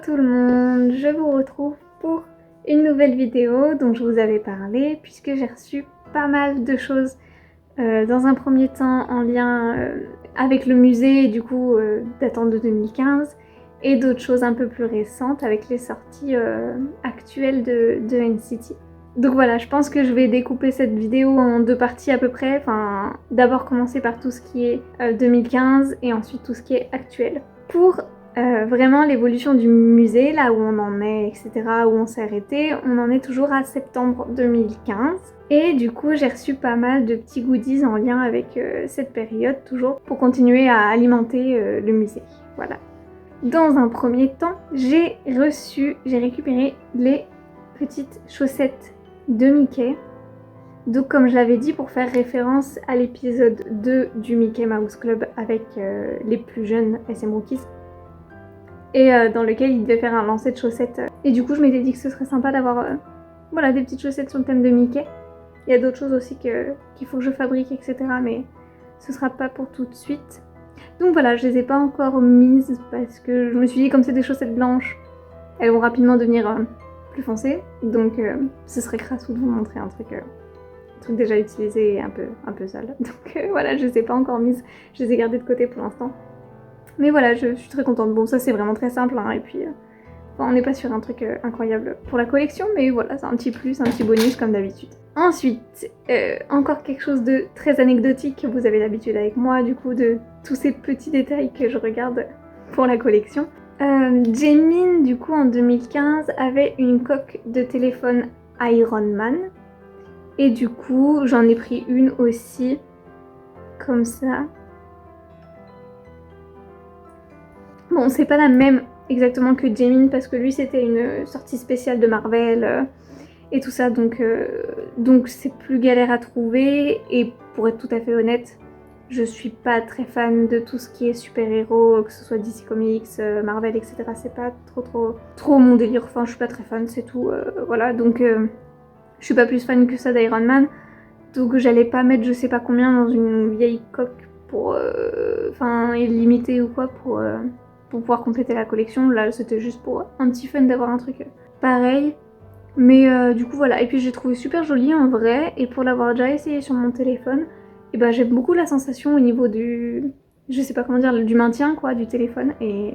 tout le monde, je vous retrouve pour une nouvelle vidéo dont je vous avais parlé puisque j'ai reçu pas mal de choses dans un premier temps en lien avec le musée et du coup datant de 2015 et d'autres choses un peu plus récentes avec les sorties actuelles de NCT. Donc voilà, je pense que je vais découper cette vidéo en deux parties à peu près, enfin d'abord commencer par tout ce qui est 2015 et ensuite tout ce qui est actuel. Pour vraiment l'évolution du musée, là où on en est, etc., où on s'est arrêté, on en est toujours à septembre 2015. Et du coup, j'ai reçu pas mal de petits goodies en lien avec cette période, toujours, pour continuer à alimenter le musée. Voilà. Dans un premier temps, j'ai récupéré les petites chaussettes de Mickey. Donc comme je l'avais dit, pour faire référence à l'épisode 2 du Mickey Mouse Club avec les plus jeunes SM Rookies, et dans lequel il devait faire un lancer de chaussettes. Et du coup, je m'étais dit que ce serait sympa d'avoir voilà, des petites chaussettes sur le thème de Mickey. Il y a d'autres choses aussi qu'il faut que je fabrique, etc. Mais ce sera pas pour tout de suite. Donc voilà, je les ai pas encore mises parce que je me suis dit, comme c'est des chaussettes blanches, elles vont rapidement devenir plus foncées. Donc ce serait crassou de vous montrer un truc déjà utilisé et un peu sale. Donc voilà, je les ai pas encore mises. Je les ai gardées de côté pour l'instant. Mais voilà, je suis très contente. Bon, ça c'est vraiment très simple, hein, et puis on n'est pas sur un truc incroyable pour la collection, mais voilà, c'est un petit plus, un petit bonus comme d'habitude. Ensuite, encore quelque chose de très anecdotique que vous avez l'habitude avec moi, du coup, de tous ces petits détails que je regarde pour la collection. Jaemin, du coup, en 2015, avait une coque de téléphone Iron Man, et du coup, j'en ai pris une aussi, comme ça. Bon, c'est pas la même exactement que Jaemin parce que lui c'était une sortie spéciale de Marvel et tout ça, donc c'est plus galère à trouver. Et pour être tout à fait honnête, je suis pas très fan de tout ce qui est super-héros, que ce soit DC Comics, Marvel, etc. C'est pas trop mon délire, enfin je suis pas très fan, c'est tout, voilà, donc je suis pas plus fan que ça d'Iron Man, donc j'allais pas mettre je sais pas combien dans une vieille coque pour enfin illimité ou quoi pour pouvoir compléter la collection. Là c'était juste pour un petit fun d'avoir un truc pareil, mais du coup voilà. Et puis j'ai trouvé super joli en vrai, et pour l'avoir déjà essayé sur mon téléphone, et ben j'aime beaucoup la sensation au niveau du, je sais pas comment dire, du maintien quoi du téléphone, et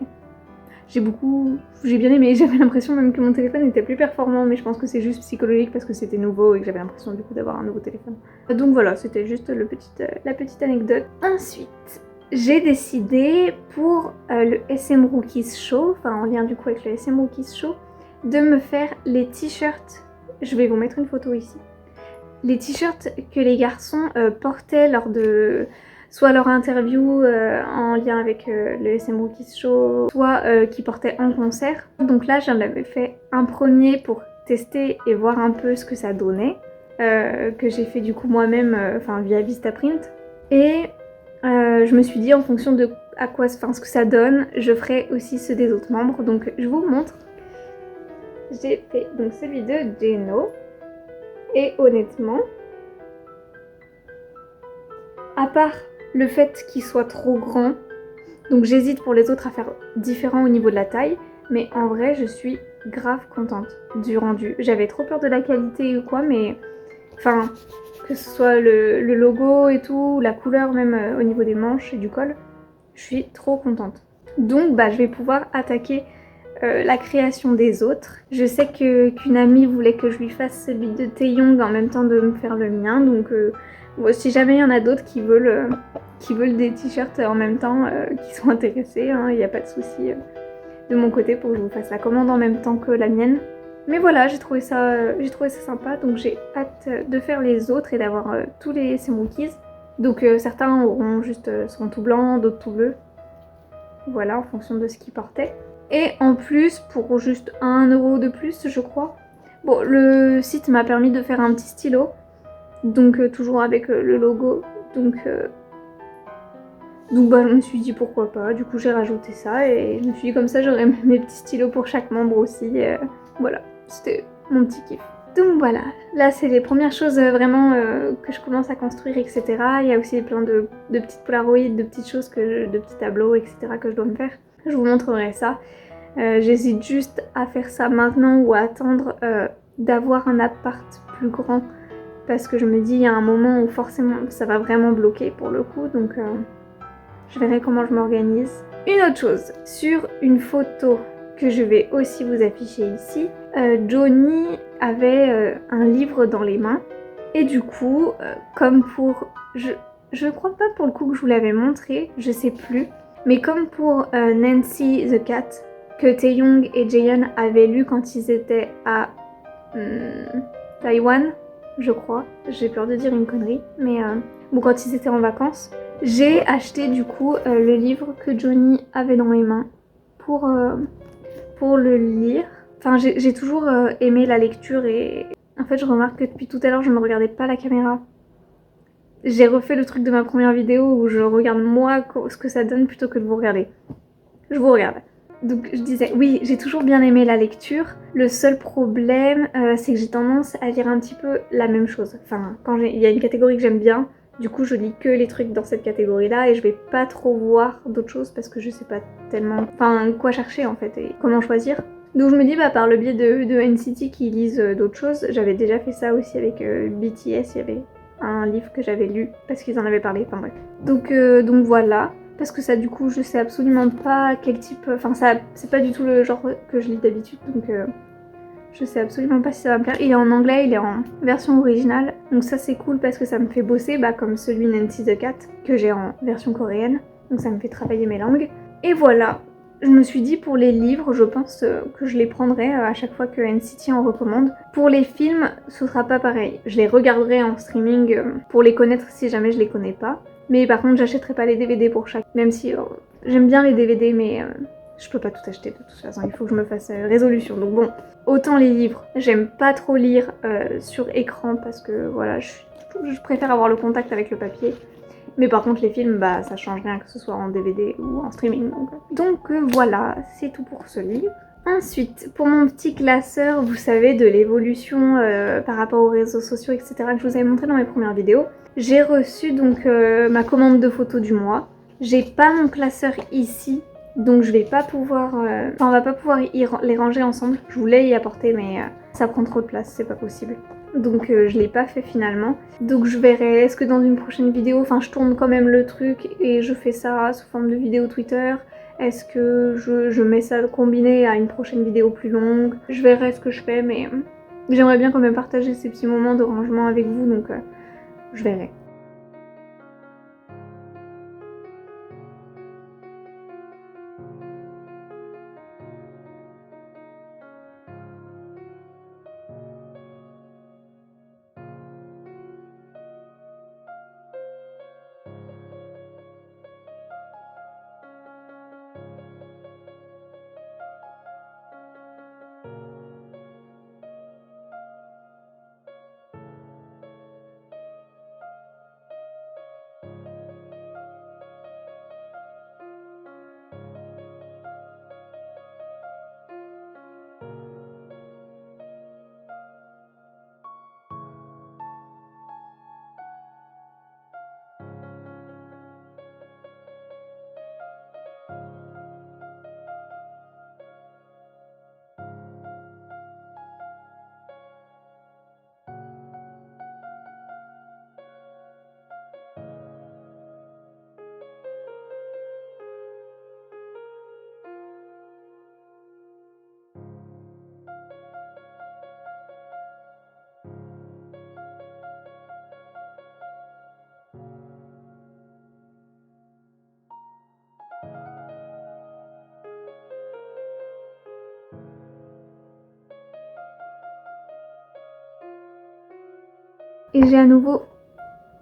j'ai bien aimé. J'avais l'impression même que mon téléphone était plus performant, mais je pense que c'est juste psychologique parce que c'était nouveau et que j'avais l'impression du coup d'avoir un nouveau téléphone. Donc voilà, c'était juste la petite anecdote. Ensuite, j'ai décidé pour le SM Rookies Show, enfin en lien du coup avec le SM Rookies Show, de me faire les t-shirts. Je vais vous mettre une photo ici. Les t-shirts que les garçons portaient lors de soit leur interview en lien avec le SM Rookies Show, soit qui portaient en concert. Donc là j'en avais fait un premier pour tester et voir un peu ce que ça donnait, que j'ai fait du coup moi-même via Vistaprint. Et je me suis dit en fonction de ce que ça donne, je ferai aussi ceux des autres membres. Donc je vous montre. J'ai fait donc celui de Jeno. Et honnêtement, à part le fait qu'il soit trop grand, donc j'hésite pour les autres à faire différent au niveau de la taille, mais en vrai je suis grave contente du rendu. J'avais trop peur de la qualité ou quoi, mais enfin que ce soit le logo et tout, la couleur même au niveau des manches et du col, je suis trop contente. Donc bah je vais pouvoir attaquer la création des autres. Je sais qu'une amie voulait que je lui fasse celui de Taeyong en même temps de me faire le mien, donc bon, si jamais il y en a d'autres qui veulent des t-shirts en même temps, qui sont intéressés, il n'y a pas de souci de mon côté pour que je vous fasse la commande en même temps que la mienne. Mais voilà, j'ai trouvé ça sympa, donc j'ai hâte de faire les autres et d'avoir tous les SM Rookies. Donc certains seront tout blancs, d'autres tout bleus. Voilà, en fonction de ce qu'ils portaient. Et en plus, pour juste 1€ de plus, je crois. Bon, le site m'a permis de faire un petit stylo. Donc toujours avec le logo. Donc bah je me suis dit pourquoi pas. Du coup j'ai rajouté ça et je me suis dit comme ça j'aurai mes petits stylos pour chaque membre aussi. Voilà, c'était mon petit kiff. Donc voilà, là c'est les premières choses vraiment que je commence à construire, etc. Il y a aussi plein de petites polaroïdes, de petites choses, de petits tableaux, etc. que je dois me faire. Je vous montrerai ça. J'hésite juste à faire ça maintenant ou à attendre d'avoir un appart plus grand parce que je me dis il y a un moment où forcément ça va vraiment bloquer pour le coup, donc je verrai comment je m'organise. Une autre chose, sur une photo que je vais aussi vous afficher ici, Johnny avait un livre dans les mains et du coup, comme pour... Je crois pas pour le coup que je vous l'avais montré, je sais plus, mais comme pour Nancy the Cat, que Taeyong et Jaehyun avaient lu quand ils étaient à Taïwan, je crois, j'ai peur de dire une connerie, mais bon, quand ils étaient en vacances, j'ai acheté du coup le livre que Johnny avait dans les mains pour le lire. Enfin, j'ai toujours aimé la lecture et en fait je remarque que depuis tout à l'heure je ne regardais pas la caméra. J'ai refait le truc de ma première vidéo où je regarde moi ce que ça donne plutôt que de vous regarder. Je vous regarde. Donc je disais, oui, j'ai toujours bien aimé la lecture. Le seul problème, c'est que j'ai tendance à lire un petit peu la même chose. Enfin, quand il y a une catégorie que j'aime bien, du coup je lis que les trucs dans cette catégorie-là et je vais pas trop voir d'autres choses parce que je sais pas tellement, enfin, quoi chercher en fait et comment choisir. Donc je me dis, bah par le biais de NCT qui lisent d'autres choses, j'avais déjà fait ça aussi avec BTS, il y avait un livre que j'avais lu parce qu'ils en avaient parlé, enfin bref. Donc voilà. Parce que ça, du coup, je sais absolument pas quel type... Enfin, ça, c'est pas du tout le genre que je lis d'habitude, donc je sais absolument pas si ça va me plaire. Il est en anglais, il est en version originale, donc ça c'est cool parce que ça me fait bosser, bah, comme celui Nancy the Cat, que j'ai en version coréenne, donc ça me fait travailler mes langues. Et voilà, je me suis dit pour les livres, je pense que je les prendrai à chaque fois que NCT en recommande. Pour les films, ce sera pas pareil. Je les regarderai en streaming pour les connaître si jamais je les connais pas. Mais par contre, j'achèterai pas les DVD pour chaque. Même si j'aime bien les DVD, mais je peux pas tout acheter de toute façon. Il faut que je me fasse résolution. Donc bon, autant les livres. J'aime pas trop lire sur écran parce que voilà, je préfère avoir le contact avec le papier. Mais par contre, les films, bah ça change rien que ce soit en DVD ou en streaming. Donc voilà, c'est tout pour ce livre. Ensuite, pour mon petit classeur, vous savez, de l'évolution par rapport aux réseaux sociaux, etc. que je vous avais montré dans mes premières vidéos, j'ai reçu donc ma commande de photos du mois. J'ai pas mon classeur ici, donc je vais pas pouvoir... Enfin, on va pas pouvoir les ranger ensemble. Je voulais y apporter, mais ça prend trop de place, c'est pas possible. Donc je l'ai pas fait finalement. Donc je verrai, est-ce que dans une prochaine vidéo, enfin je tourne quand même le truc et je fais ça sous forme de vidéo Twitter. Est-ce que je mets ça combiné à une prochaine vidéo plus longue? Je verrai ce que je fais, mais j'aimerais bien quand même partager ces petits moments de rangement avec vous, donc je verrai. Et j'ai à nouveau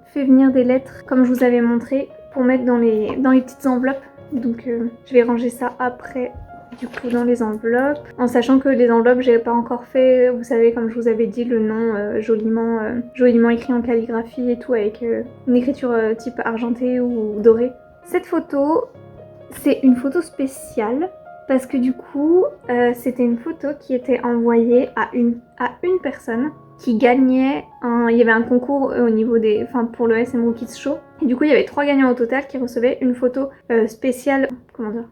fait venir des lettres, comme je vous avais montré, pour mettre dans les petites enveloppes. Donc je vais ranger ça après, du coup, dans les enveloppes. En sachant que les enveloppes, j'ai pas encore fait, vous savez, comme je vous avais dit, le nom joliment écrit en calligraphie et tout, avec une écriture type argentée ou dorée. Cette photo, c'est une photo spéciale. Parce que du coup, c'était une photo qui était envoyée à une personne qui gagnait il y avait un concours au niveau des... Enfin, pour le SM Rookies Show. Et du coup, il y avait 3 gagnants au total qui recevaient une photo spéciale... Comment dire?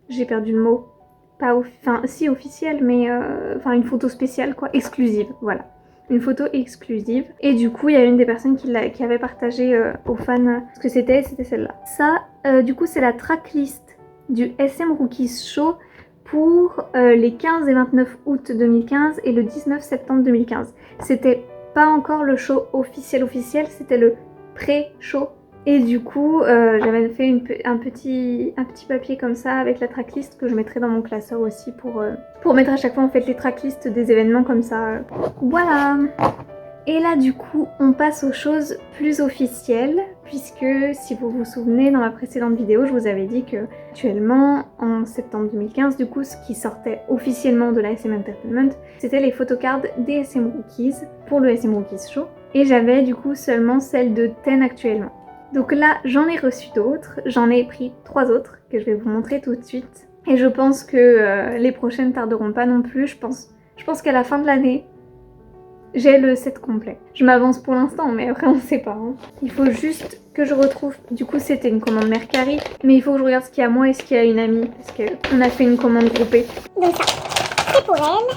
J'ai perdu le mot. pas enfin si officielle, mais enfin une photo spéciale quoi, exclusive, voilà. Une photo exclusive. Et du coup, il y a une des personnes qui avait partagé aux fans ce que c'était celle-là. Ça, du coup, c'est la tracklist du SM Rookies Show pour les 15 et 29 août 2015 et le 19 septembre 2015. C'était pas encore le show officiel, c'était le pré-show. Et du coup, j'avais fait un petit papier comme ça avec la tracklist que je mettrai dans mon classeur aussi pour mettre à chaque fois en fait les tracklists des événements comme ça. Voilà. Et là du coup, on passe aux choses plus officielles puisque si vous vous souvenez dans la précédente vidéo, je vous avais dit que actuellement en septembre 2015, du coup, ce qui sortait officiellement de la SM Entertainment, c'était les photocards des SM Rookies pour le SM Rookies Show. Et j'avais du coup seulement celle de Ten actuellement. Donc là, j'en ai reçu d'autres, j'en ai pris 3 autres que je vais vous montrer tout de suite. Et je pense que les prochaines tarderont pas non plus, je pense qu'à la fin de l'année, j'ai le set complet. Je m'avance pour l'instant, mais après on sait pas. Hein. Il faut juste que je retrouve, du coup c'était une commande Mercari, mais il faut que je regarde ce qu'il y a à moi et ce qu'il y a à une amie, parce qu'on a fait une commande groupée. Donc ça, c'est pour elle,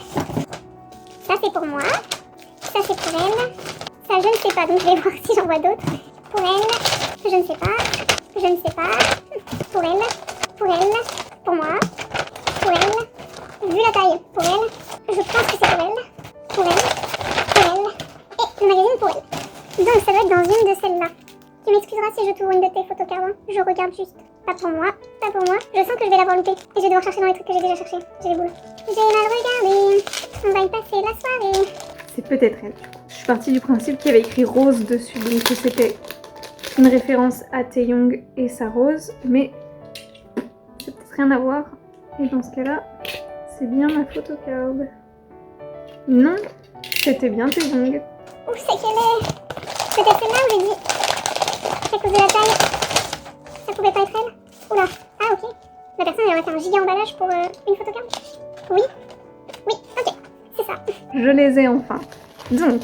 ça c'est pour moi, ça c'est pour elle, ça je ne sais pas, donc je vais voir si j'en vois d'autres. Pour elle, je ne sais pas, je ne sais pas, pour elle, pour moi, pour elle, vu la taille, pour elle, je pense que c'est pour elle, pour elle, et le magazine pour elle. Donc ça doit être dans une de celles-là. Tu m'excuseras si je t'ouvre une de tes photocards, hein. Je regarde juste. Pas pour moi, pas pour moi. Je sens que je vais l'avoir loupé. Et je vais devoir chercher dans les trucs que j'ai déjà cherché. J'ai les boules. J'ai mal regardé. On va y passer la soirée. C'est peut-être elle. Je suis partie du principe qu'il y avait écrit rose dessus, donc que c'était une référence à Taeyong et sa rose, mais c'est peut-être rien à voir. Et dans ce cas-là, c'est bien ma photocard. Non, c'était bien Taeyong. Où c'est qu'elle est? Peut-être celle-là où j'ai dit à cause de la taille, ça pouvait pas être elle? Oula, ah ok. La personne elle aurait fait un giga emballage pour une photocard? Oui, oui, ok, c'est ça. Je les ai enfin. Donc,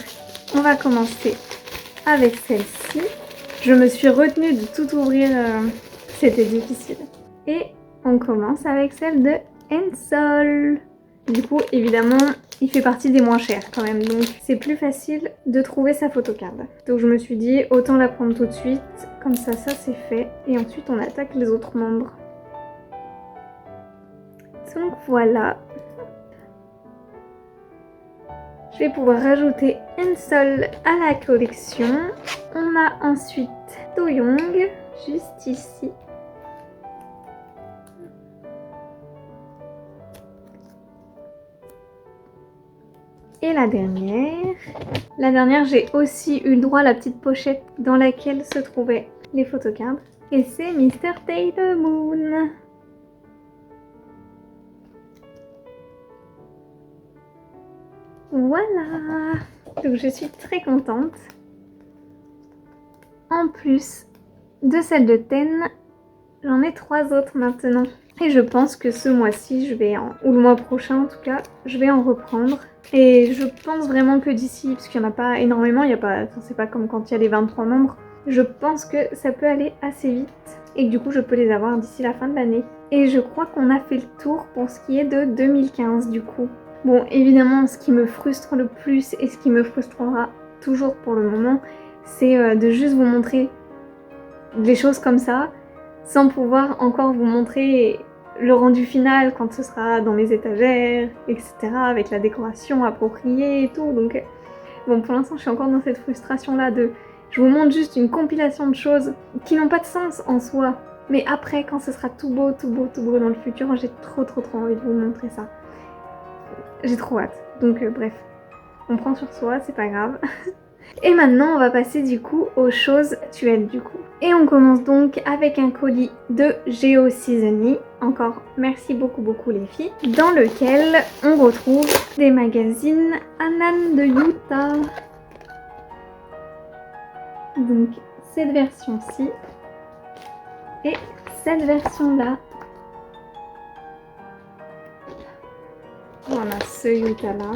on va commencer avec celle-ci. Je me suis retenue de tout ouvrir, c'était difficile. Et on commence avec celle de Ensol. Du coup, évidemment, il fait partie des moins chers quand même, donc c'est plus facile de trouver sa photocard. Donc je me suis dit, autant la prendre tout de suite, comme ça c'est fait. Et ensuite, on attaque les autres membres. Donc voilà. Je vais pouvoir rajouter Ensol à la collection. On a ensuite Taeyong, juste ici. Et la dernière, j'ai aussi eu le droit à la petite pochette dans laquelle se trouvaient les photocards. Et c'est Mr. Taylor Moon. Voilà. Donc je suis très contente. En plus de celle de Ten, j'en ai 3 autres maintenant. Et je pense que ce mois-ci, ou le mois prochain en tout cas, je vais en reprendre. Et je pense vraiment que d'ici, parce qu'il n'y en a pas énormément, c'est pas comme quand il y a les 23 membres, je pense que ça peut aller assez vite et que du coup je peux les avoir d'ici la fin de l'année. Et je crois qu'on a fait le tour pour ce qui est de 2015 du coup. Bon, évidemment, ce qui me frustre le plus et ce qui me frustrera toujours pour le moment, c'est de juste vous montrer des choses comme ça, sans pouvoir encore vous montrer le rendu final quand ce sera dans mes étagères, etc. avec la décoration appropriée et tout. Donc bon, pour l'instant je suis encore dans cette frustration là de je vous montre juste une compilation de choses qui n'ont pas de sens en soi. Mais après quand ce sera tout beau dans le futur, j'ai trop envie de vous montrer ça. J'ai trop hâte. Donc bref, on prend sur soi, c'est pas grave. Et maintenant on va passer du coup aux choses actuelles du coup. Et on commence donc avec un colis de Geo Seasony. Encore merci beaucoup les filles. Dans lequel on retrouve des magazines Anan de Utah. Donc cette version-ci et cette version-là. Voilà ce Utah-là.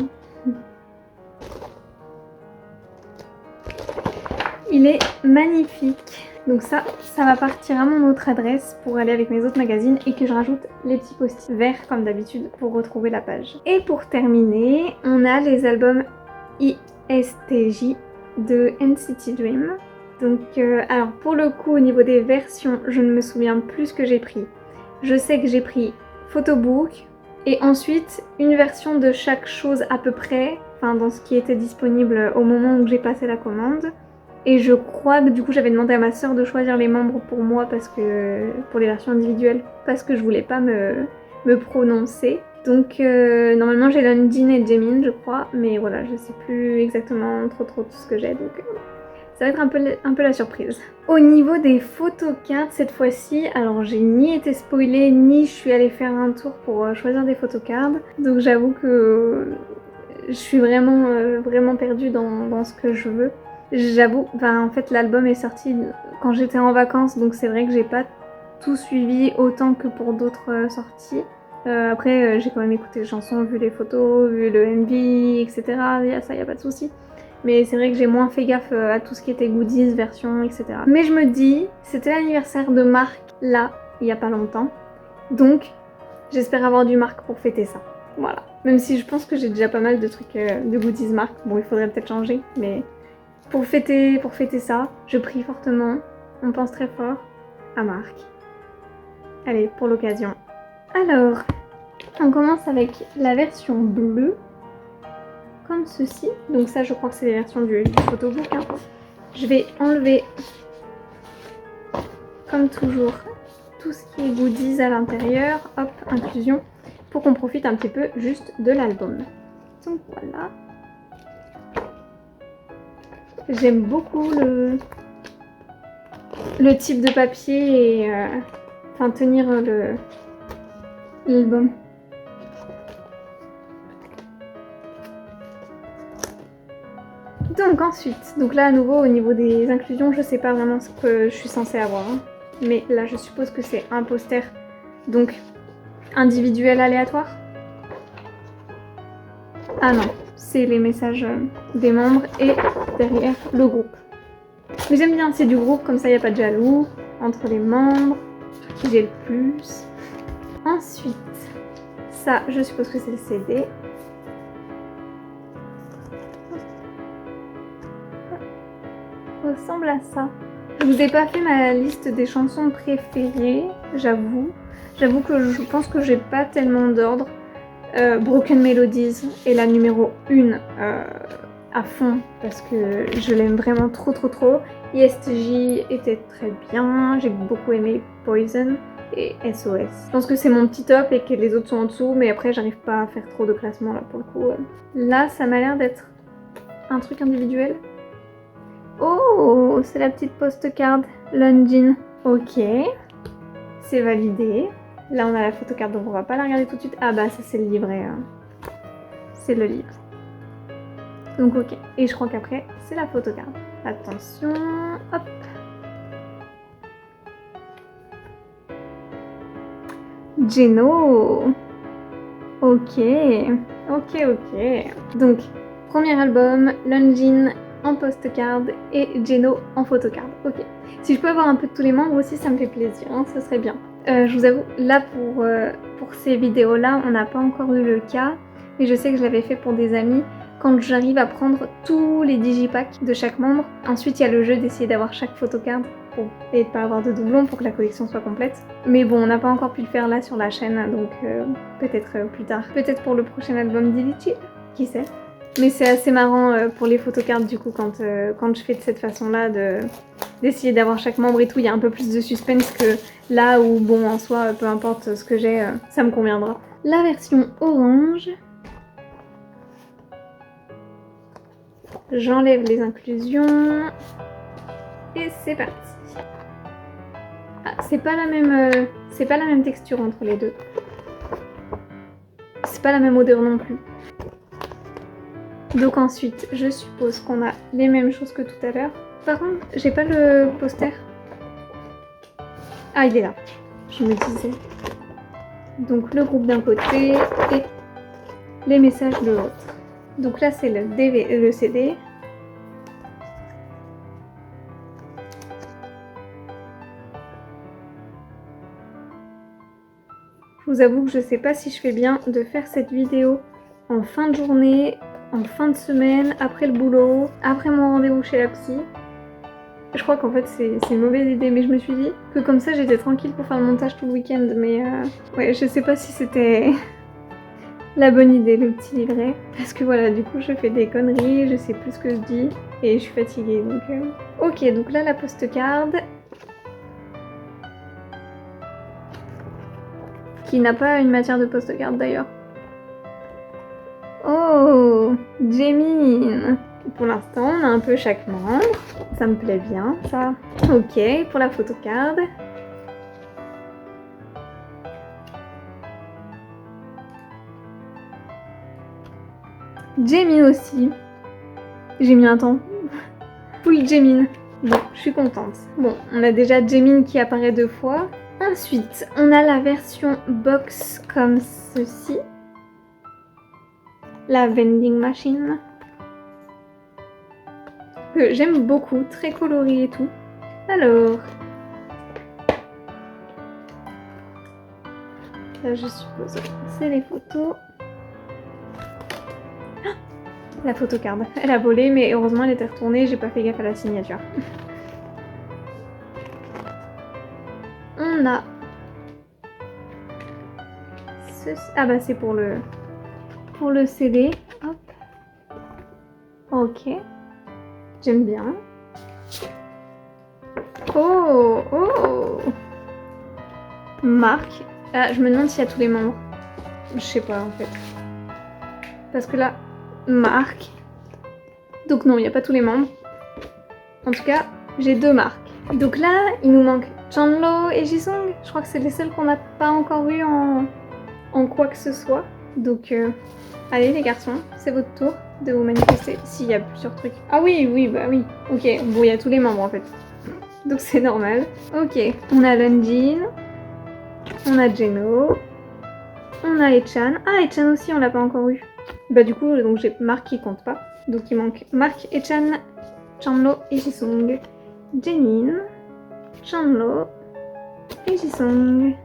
Il est magnifique. Donc ça va partir à mon autre adresse pour aller avec mes autres magazines et que je rajoute les petits post-it verts comme d'habitude pour retrouver la page. Et pour terminer, on a les albums ISTJ de NCT Dream. Donc alors pour le coup au niveau des versions, je ne me souviens plus ce que j'ai pris. Je sais que j'ai pris photobook et ensuite une version de chaque chose à peu près, enfin dans ce qui était disponible au moment où j'ai passé la commande. Et je crois que du coup j'avais demandé à ma soeur de choisir les membres pour moi parce que pour les versions individuelles parce que je voulais pas me prononcer. Donc normalement j'ai Lundin et Jaemin je crois, mais voilà je sais plus exactement trop tout ce que j'ai donc ça va être un peu la surprise. Au niveau des photocards cette fois-ci, alors j'ai ni été spoilée ni je suis allée faire un tour pour choisir des photocards. Donc j'avoue que je suis vraiment perdue dans ce que je veux. J'avoue, en fait l'album est sorti quand j'étais en vacances donc c'est vrai que j'ai pas tout suivi autant que pour d'autres sorties. Après j'ai quand même écouté les chansons, vu les photos, vu le MV, etc. Ça y a pas de souci. Mais c'est vrai que j'ai moins fait gaffe à tout ce qui était goodies, versions, etc. Mais je me dis, c'était l'anniversaire de Marc là, il y a pas longtemps. Donc j'espère avoir du Marc pour fêter ça. Voilà. Même si je pense que j'ai déjà pas mal de trucs de goodies Marc. Bon il faudrait peut-être changer, mais... Pour fêter ça, je prie fortement, on pense très fort à Marc. Allez, pour l'occasion. Alors, on commence avec la version bleue, comme ceci. Donc ça, je crois que c'est les versions du photobook. Hein. Je vais enlever, comme toujours, tout ce qui est goodies à l'intérieur. Hop, inclusion, pour qu'on profite un petit peu juste de l'album. Donc voilà. J'aime beaucoup le type de papier et tenir l'album. Donc ensuite, donc là à nouveau au niveau des inclusions, je sais pas vraiment ce que je suis censée avoir. Hein. Mais là je suppose que c'est un poster donc individuel aléatoire. Ah non. C'est les messages des membres et derrière le groupe. Mais j'aime bien, c'est du groupe, comme ça il n'y a pas de jaloux entre les membres, qui j'ai le plus. Ensuite, ça, je suppose que c'est le CD. Ça ressemble à ça. Je vous ai pas fait ma liste des chansons préférées, j'avoue. J'avoue que je pense que j'ai pas tellement d'ordre. Broken Melodies est la numéro 1 à fond parce que je l'aime vraiment trop. ISTJ était très bien, j'ai beaucoup aimé Poison et SOS. Je pense que c'est mon petit top et que les autres sont en dessous, mais après j'arrive pas à faire trop de classement là pour le coup. Là ça m'a l'air d'être un truc individuel. Oh, c'est la petite postcard Lundin. Ok, c'est validé. Là on a la photocarte donc on va pas la regarder tout de suite. Ah bah ça c'est le livret. Hein. C'est le livre. Donc ok. Et je crois qu'après c'est la photocarte. Attention. Hop. Geno. Ok. Donc premier album, Lundin en postcard et Geno en photocard. Ok. Si je peux avoir un peu de tous les membres aussi ça me fait plaisir. Hein, ça serait bien. Je vous avoue, là pour ces vidéos-là, on n'a pas encore eu le cas, mais je sais que je l'avais fait pour des amis. Quand j'arrive à prendre tous les digipacks de chaque membre, ensuite il y a le jeu d'essayer d'avoir chaque photocard et de pas avoir de doublons pour que la collection soit complète. Mais bon, on n'a pas encore pu le faire là sur la chaîne, donc peut-être plus tard. Peut-être pour le prochain album d'Illichi, qui sait. Mais c'est assez marrant pour les photocards du coup quand je fais de cette façon-là d'essayer d'avoir chaque membre et tout, il y a un peu plus de suspense que là où bon en soi peu importe ce que j'ai, ça me conviendra. La version orange. J'enlève les inclusions et c'est parti. Ah, c'est pas la même texture entre les deux. C'est pas la même odeur non plus. Donc ensuite, je suppose qu'on a les mêmes choses que tout à l'heure. Par contre, j'ai pas le poster. Ah, il est là. Je me disais. Donc le groupe d'un côté et les messages de l'autre. Donc là, c'est le CD. vous avoue que je sais pas si je fais bien de faire cette vidéo en fin de journée, en fin de semaine, après le boulot, après mon rendez-vous chez la psy. Je crois qu'en fait c'est une mauvaise idée, mais je me suis dit que comme ça j'étais tranquille pour faire le montage tout le week-end. Mais ouais, je sais pas si c'était la bonne idée, le petit livret. Parce que voilà, du coup je fais des conneries, je sais plus ce que je dis et je suis fatiguée. Donc ok, donc là la postcard. Qui n'a pas une matière de postcard d'ailleurs. Oh, Jaemin. Pour l'instant, on a un peu chaque membre. Ça me plaît bien, ça. Ok, pour la photocard. Jaemin aussi. J'ai mis un temps. Full Jaemin. Bon, je suis contente. Bon, on a déjà Jaemin qui apparaît 2 fois. Ensuite, on a la version box comme ceci. La vending machine. Que j'aime beaucoup, très colorée et tout. Alors, là je suppose c'est les photos. Ah, la photocard, elle a volé, mais heureusement elle était retournée, j'ai pas fait gaffe à la signature. On a ceci. Ah bah c'est pour le CD. Hop. Ok. J'aime bien. Oh, oh. Marc. Ah, je me demande s'il y a tous les membres. Je sais pas en fait. Parce que là, Marc. Donc non, il n'y a pas tous les membres. En tout cas, j'ai 2 marques. Donc là, il nous manque Chanlo et Jisung. Je crois que c'est les seuls qu'on n'a pas encore eu en quoi que ce soit. Donc, allez les garçons, c'est votre tour de vous manifester. S'il y a plusieurs trucs. Ah oui, oui, bah oui. Ok, bon, il y a tous les membres en fait. Donc c'est normal. Ok, on a Lunjin. On a Jeno. On a Echan. Ah, Echan aussi, on l'a pas encore eu. Bah du coup, donc j'ai Marc qui compte pas. Donc il manque Marc, Echan, Chanlo et Jisung. Jaemin, Chanlo et Jisung.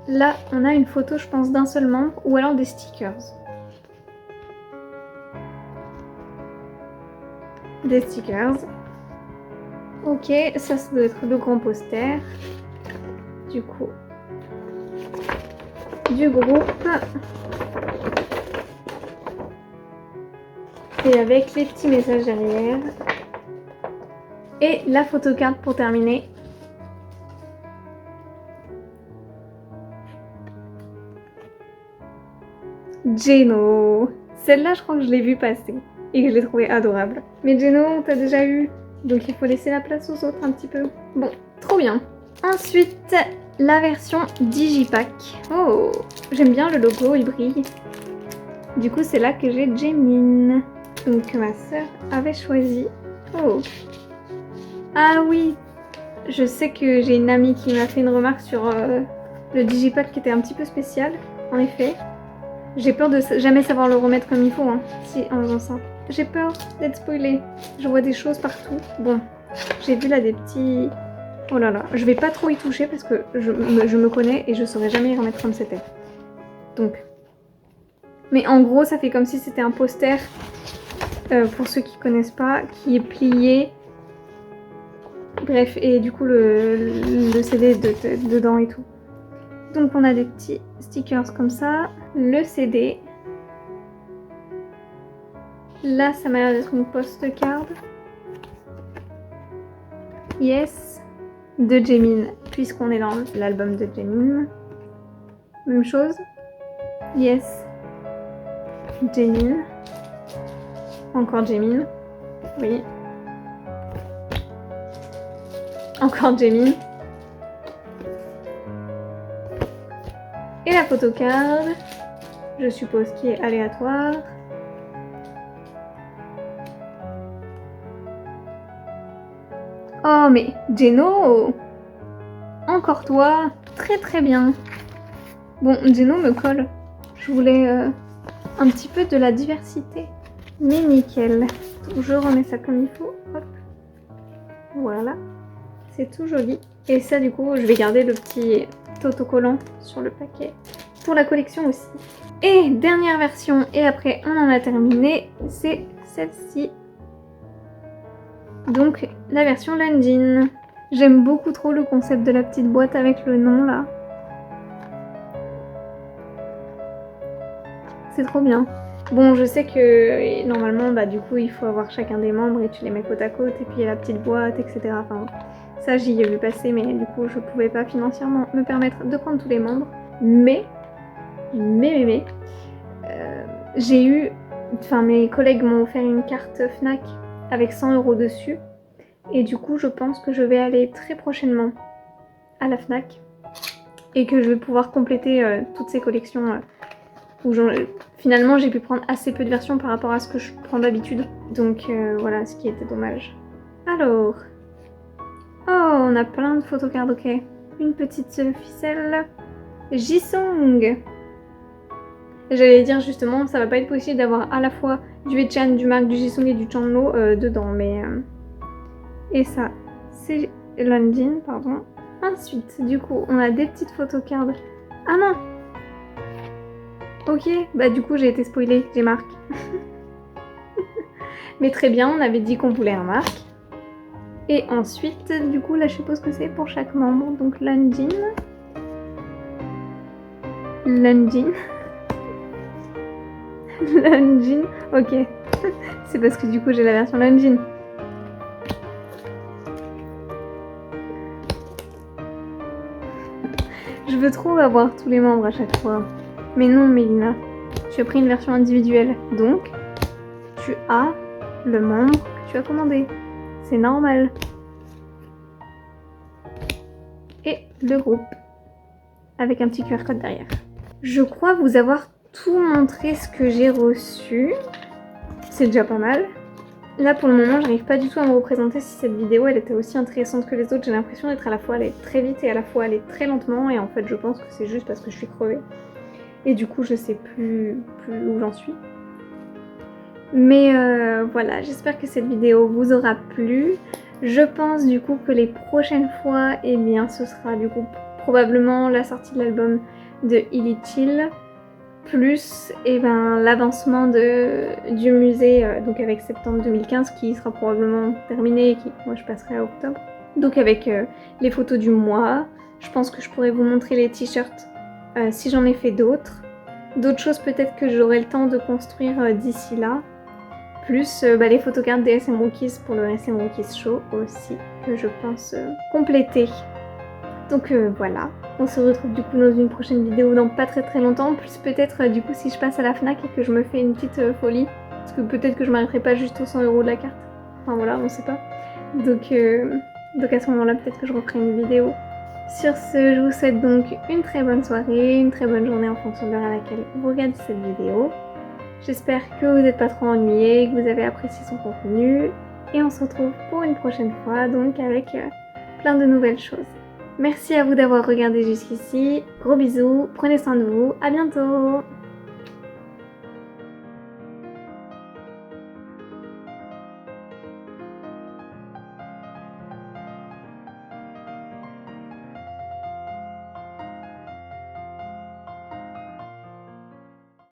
Là, on a une photo, je pense, d'un seul membre ou alors des stickers. Des stickers. Ok, ça doit être le grand poster. Du coup, du groupe. Et avec les petits messages derrière. Et la photocard pour terminer. Jeno. Celle-là, je crois que je l'ai vue passer et que je l'ai trouvée adorable. Mais Jeno, t'as déjà eu, donc il faut laisser la place aux autres un petit peu. Bon, trop bien. Ensuite, la version Digipack. Oh, j'aime bien le logo, il brille. Du coup, c'est là que j'ai Jaemin. Donc ma sœur avait choisi. Oh. Ah oui, je sais que j'ai une amie qui m'a fait une remarque sur le Digipack qui était un petit peu spécial, en effet. J'ai peur de jamais savoir le remettre comme il faut, hein, si, en faisant ça. J'ai peur d'être spoilée. Je vois des choses partout. Bon, j'ai vu là des petits... Oh là là, je vais pas trop y toucher parce que je me connais et je saurais jamais y remettre comme c'était. Donc... Mais en gros, ça fait comme si c'était un poster, pour ceux qui connaissent pas, qui est plié. Bref, et du coup le CD est dedans et tout. Donc on a des petits stickers comme ça. Le CD. Là, ça m'a l'air d'être une postcard. Yes. De Jaemin, puisqu'on est dans l'album de Jaemin. Même chose. Yes. Jaemin. Encore Jaemin. Oui. Encore Jaemin. Et la photocard, je suppose qui est aléatoire. Oh mais Jeno, encore toi, très très bien. Bon, Jeno me colle. Je voulais un petit peu de la diversité. Mais nickel. Je remets ça comme il faut. Hop. Voilà. C'est tout joli. Et ça du coup, je vais garder le petit autocollant sur le paquet. pour la collection aussi. Et dernière version, et après on en a terminé, c'est celle-ci. Donc la version Longines. J'aime beaucoup trop le concept de la petite boîte avec le nom là. C'est trop bien. Bon, je sais que normalement, bah du coup, il faut avoir chacun des membres et tu les mets côte à côte et puis il y a la petite boîte, etc. Enfin, ça j'y ai vu passer, mais du coup, je pouvais pas financièrement me permettre de prendre tous les membres. Mais, j'ai eu, enfin mes collègues m'ont offert une carte Fnac avec 100 € dessus. Et du coup, je pense que je vais aller très prochainement à la Fnac et que je vais pouvoir compléter toutes ces collections où finalement j'ai pu prendre assez peu de versions par rapport à ce que je prends d'habitude. Donc voilà, ce qui était dommage. Alors, oh, on a plein de photocards, ok. Une petite ficelle. Jisung. J'allais dire justement, ça va pas être possible d'avoir à la fois du Echan, du Mark, du Jisung et du Chanlo dedans, mais... Et ça, c'est Longines, pardon. Ensuite, du coup, on a des petites photocards. Ah non! Ok, bah du coup, j'ai été spoilée, j'ai Mark. Mais très bien, on avait dit qu'on voulait un Mark. Et ensuite, du coup, là, je suppose que c'est pour chaque membre. Donc, Longines. Longines. Longines, ok. C'est parce que du coup, j'ai la version Longines. Je veux trop avoir tous les membres à chaque fois. Mais non, Mélina. Tu as pris une version individuelle. Donc, tu as le membre que tu as commandé. C'est normal. Et le groupe. Avec un petit QR code derrière. Je crois vous avoir tout montré ce que j'ai reçu. C'est déjà pas mal. Là, pour le moment, j'arrive pas du tout à me représenter si cette vidéo, elle était aussi intéressante que les autres. J'ai l'impression d'être à la fois aller très vite et à la fois aller très lentement. Et en fait, je pense que c'est juste parce que je suis crevée. Et du coup, je sais plus où j'en suis. Mais voilà, j'espère que cette vidéo vous aura plu. Je pense du coup que les prochaines fois, eh bien, ce sera du coup probablement la sortie de l'album de Illy Chill. Plus l'avancement du musée, donc avec septembre 2015 qui sera probablement terminé et qui, moi je passerai à octobre. Donc avec les photos du mois, je pense que je pourrais vous montrer les t-shirts si j'en ai fait d'autres. D'autres choses peut-être que j'aurai le temps de construire d'ici là. Plus les photocards des SM Rookies pour le SM Rookies Show aussi, que je pense compléter. Donc voilà, on se retrouve du coup dans une prochaine vidéo dans pas très longtemps, plus peut-être du coup si je passe à la Fnac et que je me fais une petite folie, parce que peut-être que je m'arrêterai pas juste aux 100 € de la carte, enfin voilà, on sait pas. Donc à ce moment-là peut-être que je referai une vidéo. Sur ce, je vous souhaite donc une très bonne soirée, une très bonne journée en fonction de l'heure à laquelle vous regardez cette vidéo. J'espère que vous n'êtes pas trop ennuyés, que vous avez apprécié son contenu, et on se retrouve pour une prochaine fois, donc avec plein de nouvelles choses. Merci à vous d'avoir regardé jusqu'ici, gros bisous, prenez soin de vous, à bientôt!